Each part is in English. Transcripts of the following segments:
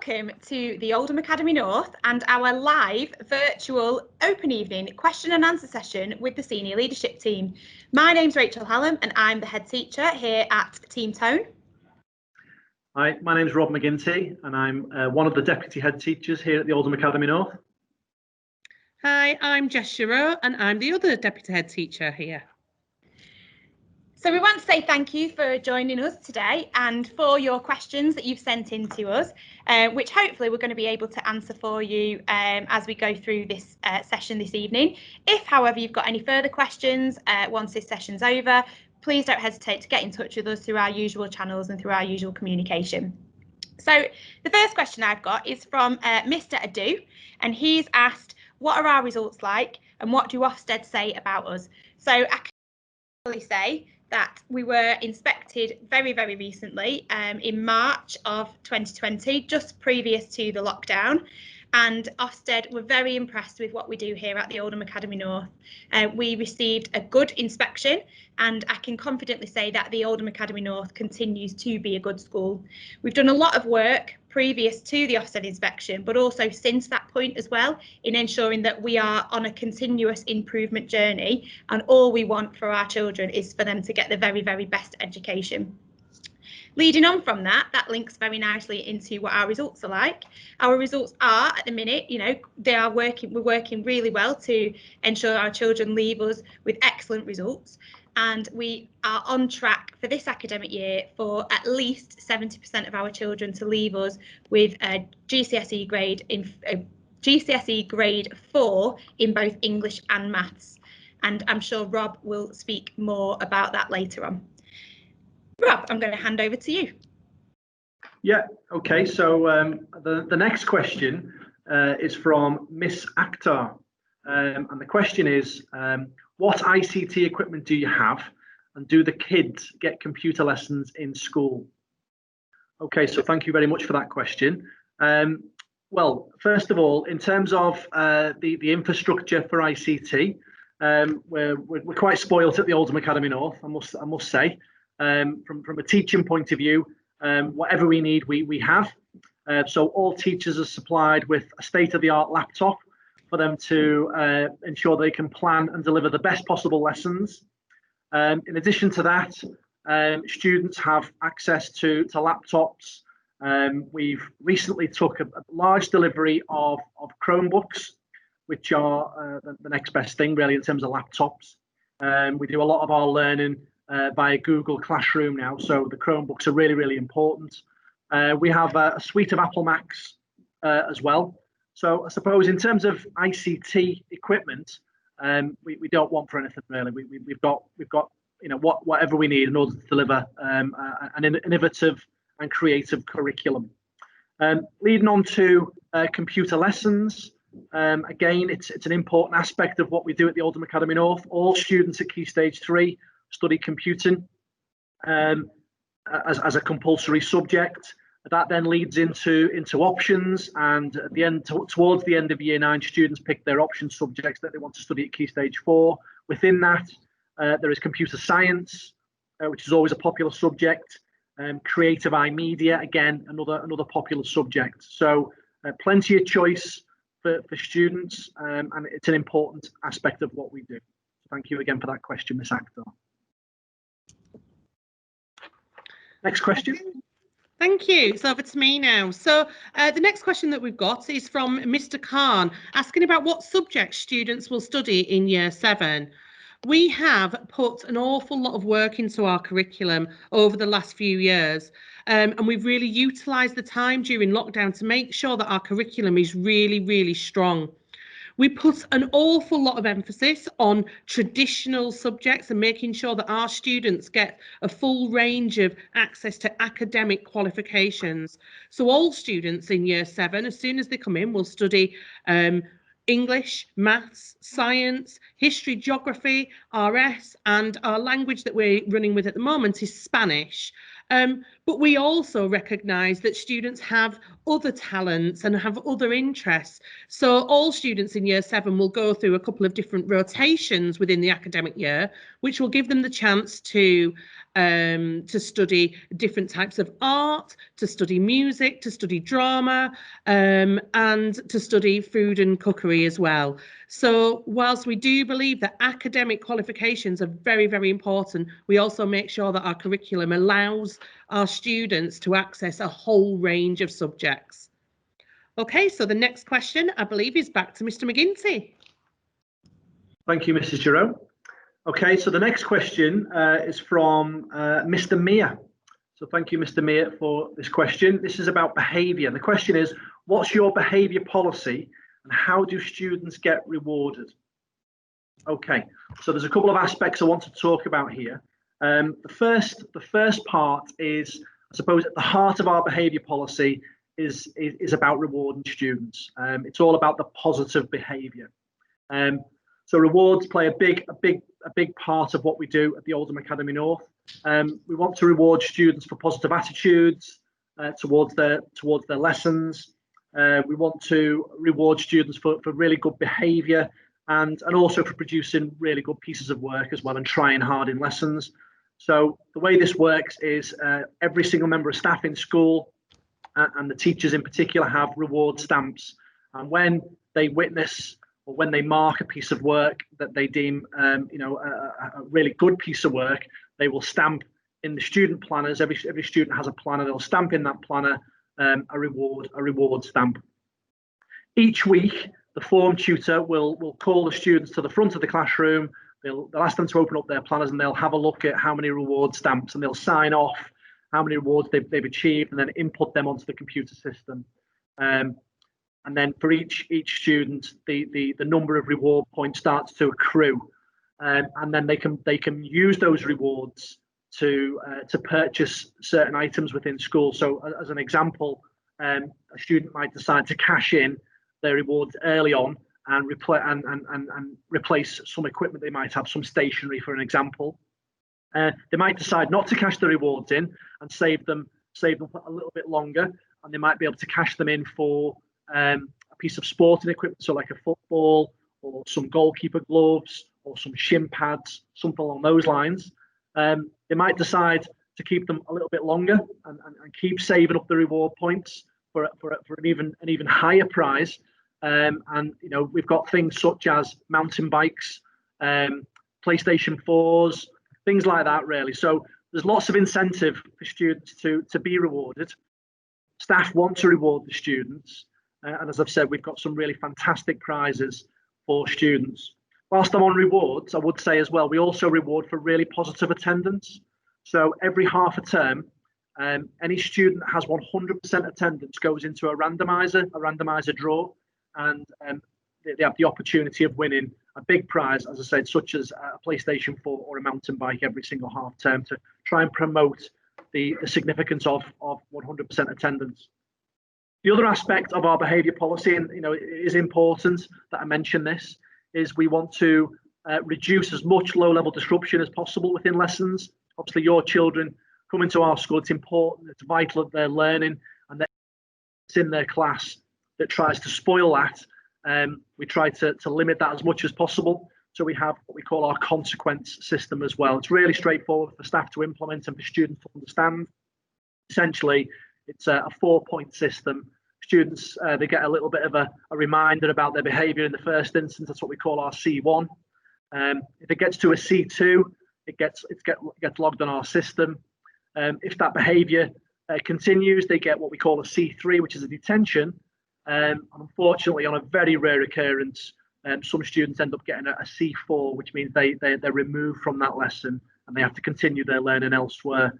Welcome to the Oldham Academy North and our live virtual open evening question and answer session with the senior leadership team. My name's Rachel Hallam and I'm the head teacher here at Team Tone. Hi, my name's Rob McGinty and I'm one of the deputy head teachers here at the Oldham Academy North. Hi, I'm Jess Shiro and I'm the other deputy head teacher here. So we want to say thank you for joining us today and for your questions that you've sent in to us, which hopefully we're going to be able to answer for you as we go through this session this evening. If, however, you've got any further questions once this session's over, please don't hesitate to get in touch with us through our usual channels and through our usual communication. So the first question I've got is from Mr. Adu, and he's asked, what are our results like and what do Ofsted say about us? So I can really say that we were inspected very, very recently in March of 2020, just previous to the lockdown. And Ofsted were very impressed with what we do here at the Oldham Academy North. We received a good inspection and I can confidently say that the Oldham Academy North continues to be a good school. We've done a lot of work previous to the Ofsted inspection, but also since that point as well, in ensuring that we are on a continuous improvement journey and all we want for our children is for them to get the very, very best education. Leading on from that, that links very nicely into what our results are like. Our results are, at the minute, we're working really well to ensure our children leave us with excellent results. And we are on track for this academic year for at least 70% of our children to leave us with a GCSE grade 4 in both English and maths. And I'm sure Rob will speak more about that later on. Rob, I'm going to hand over to you. Yeah, okay, so the next question is from Miss Akhtar. And the question is, what ICT equipment do you have and do the kids get computer lessons in school? Okay, so thank you very much for that question. Well, first of all, in terms of the infrastructure for ICT, we're quite spoilt at the Oldham Academy North, I must say. From a teaching point of view, whatever we need, we have. So all teachers are supplied with a state-of-the-art laptop for them to ensure they can plan and deliver the best possible lessons. In addition to that, students have access to laptops. We've recently took a large delivery of Chromebooks, which are the next best thing really in terms of laptops. We do a lot of our learning via Google Classroom now, so the Chromebooks are really, really important. We have a suite of Apple Macs as well. So I suppose in terms of ICT equipment, we don't want for anything really. We've got whatever we need in order to deliver an innovative and creative curriculum. Leading on to computer lessons. Again, it's an important aspect of what we do at the Oldham Academy North. All students at Key Stage 3 study computing as a compulsory subject. That then leads into options, and at the end, towards the end of Year 9, students pick their option subjects that they want to study at Key Stage 4. Within that, there is computer science, which is always a popular subject. Creative media, again, another popular subject. So plenty of choice for students, and it's an important aspect of what we do. Thank you again for that question, Miss Akhtar. Next question. Thank you. So over to me now. So the next question that we've got is from Mr. Khan, asking about what subjects students will study in Year 7. We have put an awful lot of work into our curriculum over the last few years, and we've really utilised the time during lockdown to make sure that our curriculum is really, really strong. We put an awful lot of emphasis on traditional subjects and making sure that our students get a full range of access to academic qualifications. So all students in Year 7, as soon as they come in, will study English, maths, science, history, geography, RS, and our language that we're running with at the moment is Spanish. But we also recognise that students have other talents and have other interests. So all students in Year 7 will go through a couple of different rotations within the academic year, which will give them the chance to to study different types of art, to study music, to study drama, and to study food and cookery as well. So whilst we do believe that academic qualifications are very, very important, we also make sure that our curriculum allows our students to access a whole range of subjects. Okay, so the next question, I believe, is back to Mr. McGinty. Thank you, Mrs. Jerome. Okay, so the next question is from Mr. Meir. So thank you, Mr. Meir, for this question. This is about behaviour. The question is, what's your behaviour policy and how do students get rewarded? Okay, so there's a couple of aspects I want to talk about here. The first part is, I suppose, at the heart of our behaviour policy is about rewarding students. It's all about the positive behaviour. So rewards play a big part of what we do at the Oldham Academy North. We want to reward students for positive attitudes towards their lessons. We want to reward students for really good behaviour and also for producing really good pieces of work as well and trying hard in lessons. So the way this works is every single member of staff in school and the teachers in particular have reward stamps, and when they witness or when they mark a piece of work that they deem a really good piece of work, they will stamp in the student planners. Every student has a planner. They'll stamp in that planner a reward stamp. Each week, the form tutor will call the students to the front of the classroom. They'll ask them to open up their planners and they'll have a look at how many reward stamps, and they'll sign off how many rewards they've achieved and then input them onto the computer system. And then for each student, the number of reward points starts to accrue, and then they can use those rewards to purchase certain items within school. So as an example, a student might decide to cash in their rewards early on and replace some equipment they might have, some stationery, for an example. They might decide not to cash the rewards in and save them for a little bit longer, and they might be able to cash them in for a piece of sporting equipment, so like a football or some goalkeeper gloves or some shin pads, something along those lines. They might decide to keep them a little bit longer and keep saving up the reward points for an even higher prize. And we've got things such as mountain bikes, PlayStation 4s, things like that, really. So there's lots of incentive for students to be rewarded. Staff want to reward the students. And as I've said, we've got some really fantastic prizes for students. Whilst I'm on rewards, I would say as well, we also reward for really positive attendance. So every half a term, any student that has 100% attendance goes into a randomizer draw, and they have the opportunity of winning a big prize, as I said, such as a PlayStation 4 or a mountain bike every single half term, to try and promote the significance of 100% attendance. The other aspect of our behaviour policy, and it is important that I mention this, is we want to reduce as much low-level disruption as possible within lessons. Obviously, your children come into our school. It's important, it's vital that they're learning, and that it's in their class that tries to spoil that. We try to limit that as much as possible. So we have what we call our consequence system as well. It's really straightforward for staff to implement and for students to understand. Essentially, it's a 4-point system. Students, they get a little bit of a reminder about their behaviour in the first instance. That's what we call our C1. If it gets to a C2, it gets logged on our system. If that behaviour continues, they get what we call a C3, which is a detention. And unfortunately, on a very rare occurrence, some students end up getting a C4, which means they're removed from that lesson and they have to continue their learning elsewhere.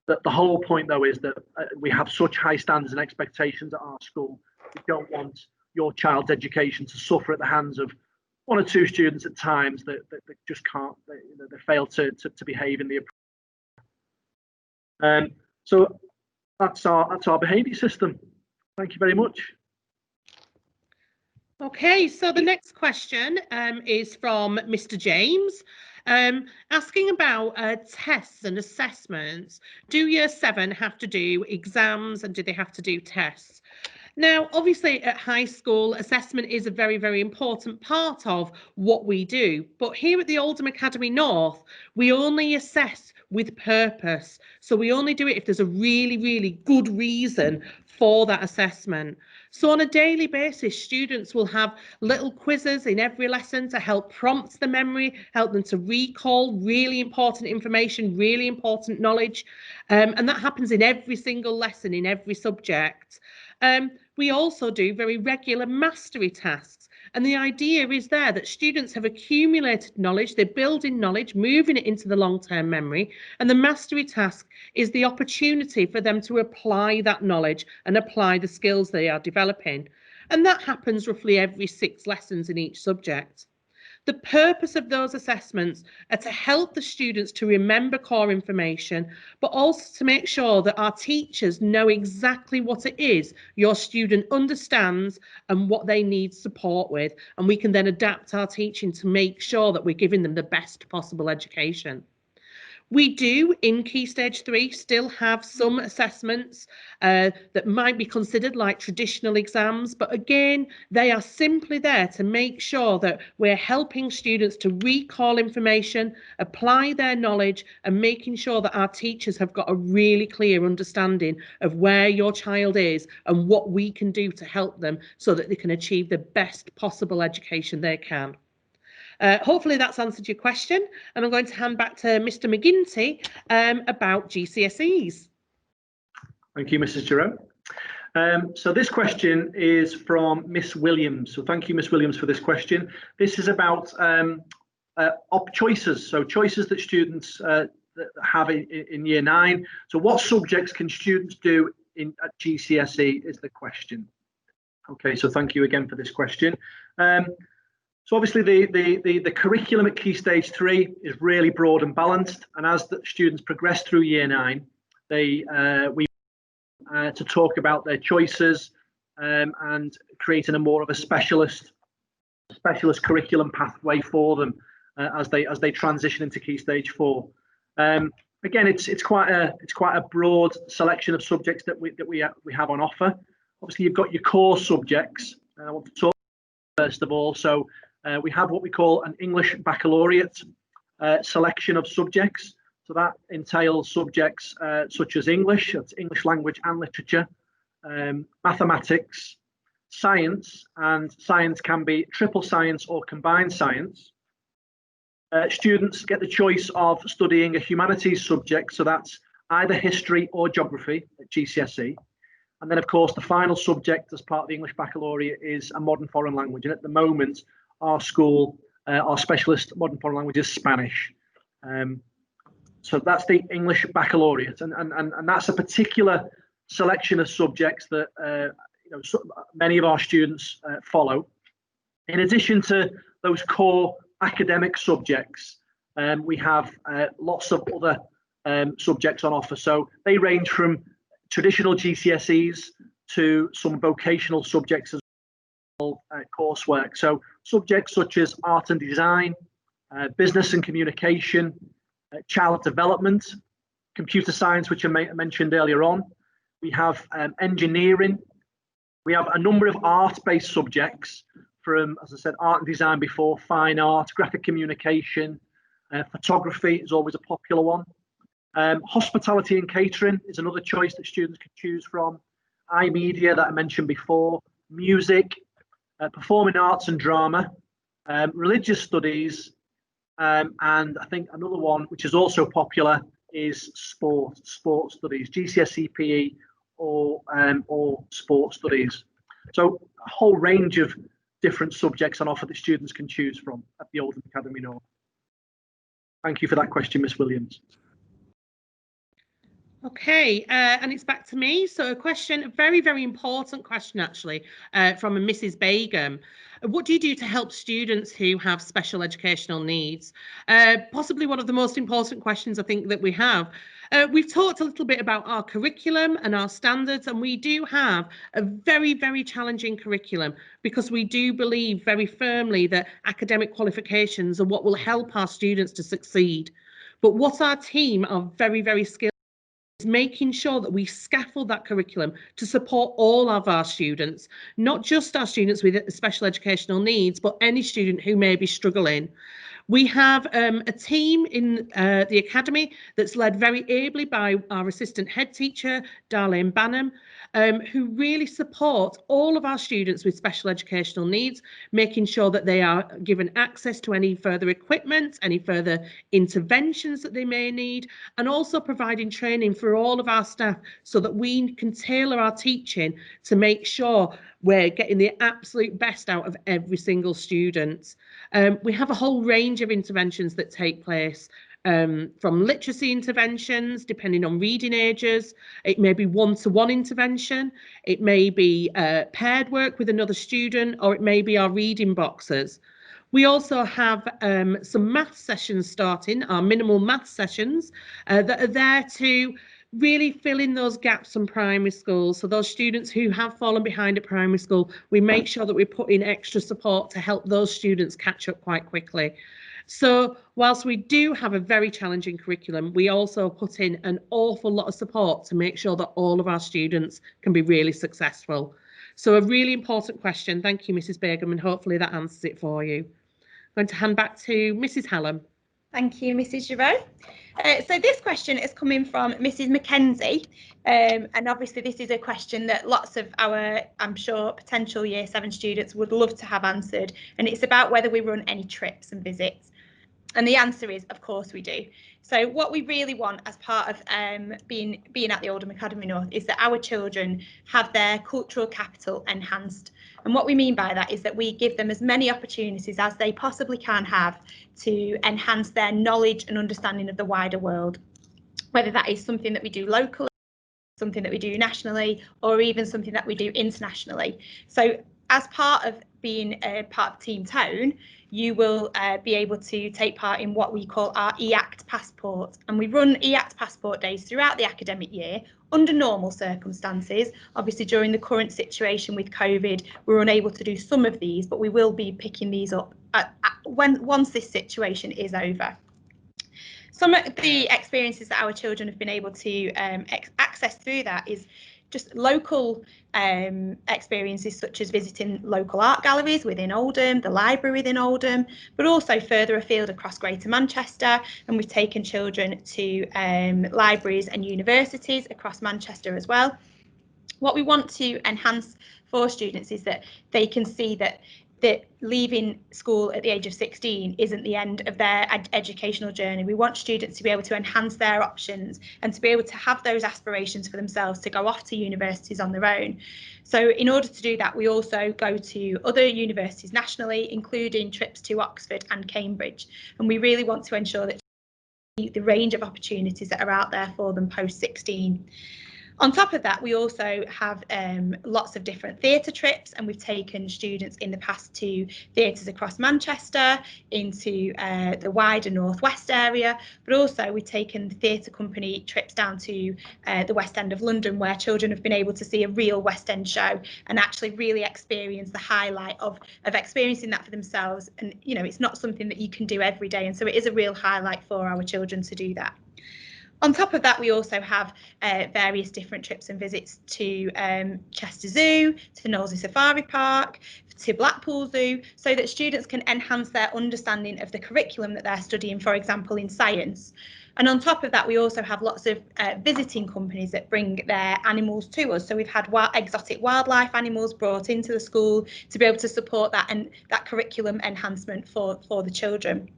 The whole point, though, is that we have such high standards and expectations at our school. We don't want your child's education to suffer at the hands of 1 or 2 students at times that just can't, they fail to behave in the appropriate. So that's our behaviour system. Thank you very much. Okay, so the next question is from Mr. James, asking about tests and assessments. Do Year 7 have to do exams and do they have to do tests? Now, obviously at high school, assessment is a very, very important part of what we do. But here at the Oldham Academy North, we only assess with purpose. So we only do it if there's a really, really good reason for that assessment. So on a daily basis, students will have little quizzes in every lesson to help prompt the memory, help them to recall really important information, really important knowledge. And that happens in every single lesson, in every subject. We also do very regular mastery tasks. And the idea is there that students have accumulated knowledge, they're building knowledge, moving it into the long-term memory. And the mastery task is the opportunity for them to apply that knowledge and apply the skills they are developing. And that happens roughly every 6 lessons in each subject. The purpose of those assessments are to help the students to remember core information, but also to make sure that our teachers know exactly what it is your student understands and what they need support with. And we can then adapt our teaching to make sure that we're giving them the best possible education. We do in Key Stage 3 still have some assessments that might be considered like traditional exams, but again, they are simply there to make sure that we're helping students to recall information, apply their knowledge, and making sure that our teachers have got a really clear understanding of where your child is and what we can do to help them so that they can achieve the best possible education they can. Hopefully that's answered your question, and I'm going to hand back to Mr. McGinty about GCSEs. Thank you, Mrs. Jerome. So this question is from Miss Williams. So thank you, Miss Williams, for this question. This is about choices, so choices that students have in Year 9. So what subjects can students do at GCSE is the question. Okay, so thank you again for this question. So obviously the curriculum at Key Stage 3 is really broad and balanced, and as the students progress through Year 9, we to talk about their choices and creating a more of a specialist curriculum pathway for them as they transition into Key Stage 4. Again, it's quite a broad selection of subjects that we have on offer. Obviously, you've got your core subjects. I want to talk first of all. So we have what we call an English baccalaureate selection of subjects. So that entails subjects such as English, that's English language and literature, mathematics, science, and science can be triple science or combined science. Students get the choice of studying a humanities subject, so that's either history or geography at GCSE. And then, of course, the final subject as part of the English baccalaureate is a modern foreign language. And at the moment, our school, our specialist modern foreign language is Spanish. So that's the English baccalaureate, and that's a particular selection of subjects that many of our students follow. In addition to those core academic subjects, we have lots of other subjects on offer. So they range from traditional GCSEs to some vocational subjects as well, coursework. So subjects such as art and design, business and communication, child development, computer science, which I mentioned earlier on. We have engineering. We have a number of art-based subjects from, as I said, art and design before, fine art, graphic communication, photography is always a popular one. Hospitality and catering is another choice that students can choose from. iMedia that I mentioned before, music, performing arts and drama, religious studies, and I think another one which is also popular is sports studies, GCSE PE or sports studies. So a whole range of different subjects on offer that students can choose from at the Oldham Academy North. Thank you for that question, Miss Williams. Okay, and it's back to me. So a question, a very, very important question actually, from a Mrs. Begum. What do you do to help students who have special educational needs? Possibly one of the most important questions I think that we have. We've talked a little bit about our curriculum and our standards, and we do have a very, very challenging curriculum because we do believe very firmly that academic qualifications are what will help our students to succeed. But what our team are very, very skilled is making sure that we scaffold that curriculum to support all of our students, not just our students with special educational needs, but any student who may be struggling. We have a team in the academy that's led very ably by our assistant head teacher, Darlene Banham, who really support all of our students with special educational needs, making sure that they are given access to any further equipment, any further interventions that they may need, and also providing training for all of our staff so that we can tailor our teaching to make sure we're getting the absolute best out of every single student. We have a whole range of interventions that take place, from literacy interventions, depending on reading ages. It may be one-to-one intervention, it may be paired work with another student, or it may be our reading boxes. We also have some math sessions starting, our minimal math sessions, that are there to really fill in those gaps from primary school. So those students who have fallen behind at primary school, we make sure that we put in extra support to help those students catch up quite quickly. So whilst we do have a very challenging curriculum, we also put in an awful lot of support to make sure that all of our students can be really successful. So a really important question. Thank you, Mrs. Begum, and hopefully that answers it for you. I'm going to hand back to Mrs. Hallam. Thank you, Mrs. Giroux. So this question is coming from Mrs. Mackenzie, and obviously this is a question that lots of our, I'm sure, potential Year 7 students would love to have answered, and it's about whether we run any trips and visits. And the answer is, of course we do. So what we really want as part of being at the Oldham Academy North is that our children have their cultural capital enhanced. And what we mean by that is that we give them as many opportunities as they possibly can have to enhance their knowledge and understanding of the wider world, whether that is something that we do locally, something that we do nationally, or even something that we do internationally. So as part of being a part of Team Tone, you will be able to take part in what we call our EACT Passport. And we run EACT Passport days throughout the academic year under normal circumstances. Obviously, during the current situation with COVID, we're unable to do some of these, but we will be picking these up once this situation is over. Some of the experiences that our children have been able to access through that is just local experiences such as visiting local art galleries within Oldham, the library within Oldham, but also further afield across Greater Manchester. And we've taken children to libraries and universities across Manchester as well. What we want to enhance for students is that they can see that leaving school at the age of 16 isn't the end of their educational journey. We want students to be able to enhance their options and to be able to have those aspirations for themselves to go off to universities on their own. So in order to do that, we also go to other universities nationally, including trips to Oxford and Cambridge. And we really want to ensure that the range of opportunities that are out there for them post 16. On top of that, we also have lots of different theatre trips, and we've taken students in the past to theatres across Manchester, into the wider northwest area, but also we've taken the theatre company trips down to the West End of London, where children have been able to see a real West End show and actually really experience the highlight of experiencing that for themselves. And you know, it's not something that you can do every day, and so it is a real highlight for our children to do that. On top of that, we also have various different trips and visits to Chester Zoo, to Knowsley Safari Park, to Blackpool Zoo, so that students can enhance their understanding of the curriculum that they're studying, for example, in science. And on top of that, we also have lots of visiting companies that bring their animals to us. So we've had exotic wildlife animals brought into the school to be able to support that and that curriculum enhancement for the children.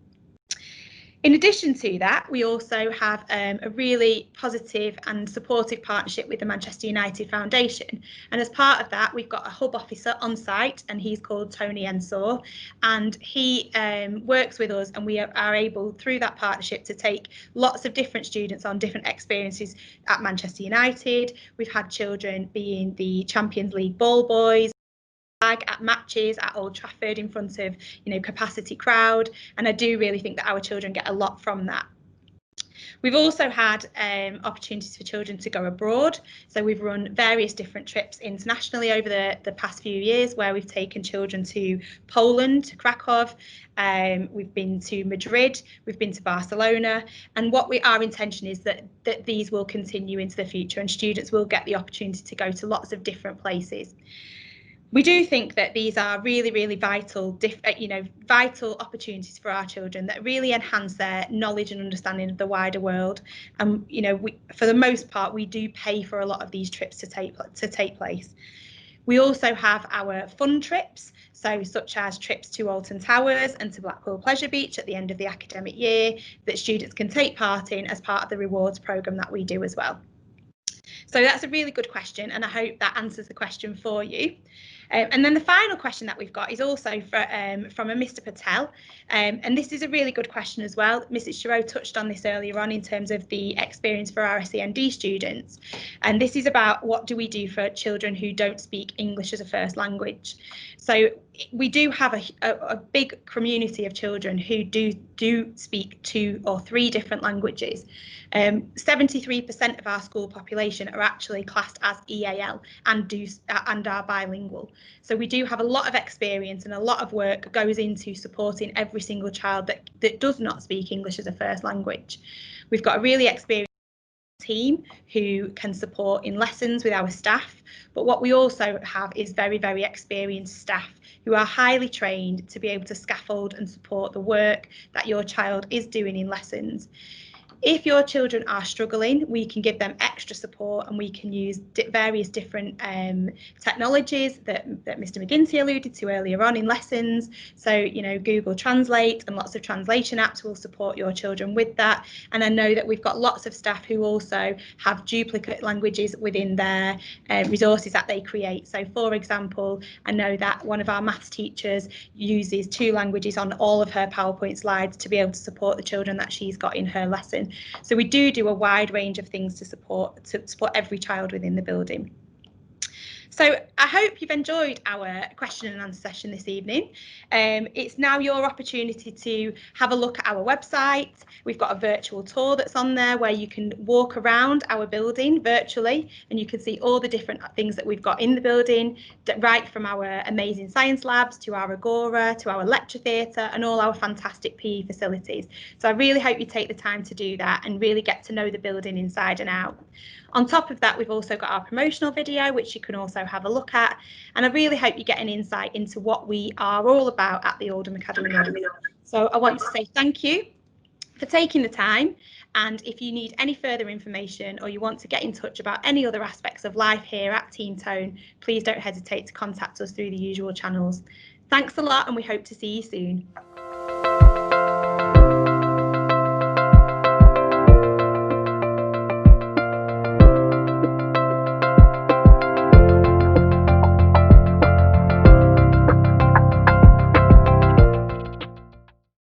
In addition to that, we also have a really positive and supportive partnership with the Manchester United Foundation. And as part of that, we've got a hub officer on site, and he's called Tony Ensor. And he works with us, and we are able, through that partnership, to take lots of different students on different experiences at Manchester United. We've had children being the Champions League ball boys, at matches at Old Trafford in front of, you know, capacity crowd, and I do really think that our children get a lot from that. We've also had opportunities for children to go abroad. So we've run various different trips internationally over the past few years, where we've taken children to Poland, to Krakow, we've been to Madrid, we've been to Barcelona, and our intention is that these will continue into the future and students will get the opportunity to go to lots of different places. We do think that these are really, really vital, vital opportunities for our children that really enhance their knowledge and understanding of the wider world. And for the most part, we do pay for a lot of these trips to take place. We also have our fun trips, so such as trips to Alton Towers and to Blackpool Pleasure Beach at the end of the academic year, that students can take part in as part of the rewards programme that we do as well. So that's a really good question, and I hope that answers the question for you. And then the final question that we've got is also from a Mr. Patel, and this is a really good question as well. Mrs. Giroux touched on this earlier on in terms of the experience for our SEND students, and this is about what do we do for children who don't speak English as a first language. So we do have a big community of children who do speak 2 or 3 different languages. 73% of our school population are actually classed as EAL and are bilingual. So we do have a lot of experience, and a lot of work goes into supporting every single child that does not speak English as a first language. We've got a really experienced team who can support in lessons with our staff, but what we also have is very, very experienced staff who are highly trained to be able to scaffold and support the work that your child is doing in lessons. If your children are struggling, we can give them extra support, and we can use various different technologies that Mr. McGinty alluded to earlier on in lessons. So, Google Translate and lots of translation apps will support your children with that. And I know that we've got lots of staff who also have duplicate languages within their resources that they create. So, for example, I know that one of our maths teachers uses 2 languages on all of her PowerPoint slides to be able to support the children that she's got in her lesson. So we do a wide range of things to support every child within the building. So I hope you've enjoyed our question and answer session this evening. It's now your opportunity to have a look at our website. We've got a virtual tour that's on there where you can walk around our building virtually, and you can see all the different things that we've got in the building, right from our amazing science labs to our Agora, to our lecture theatre, and all our fantastic PE facilities. So I really hope you take the time to do that and really get to know the building inside and out. On top of that, we've also got our promotional video, which you can also have a look at. And I really hope you get an insight into what we are all about at the Oldham Academy. So I want to say thank you for taking the time. And if you need any further information, or you want to get in touch about any other aspects of life here at Team Tone, please don't hesitate to contact us through the usual channels. Thanks a lot, and we hope to see you soon.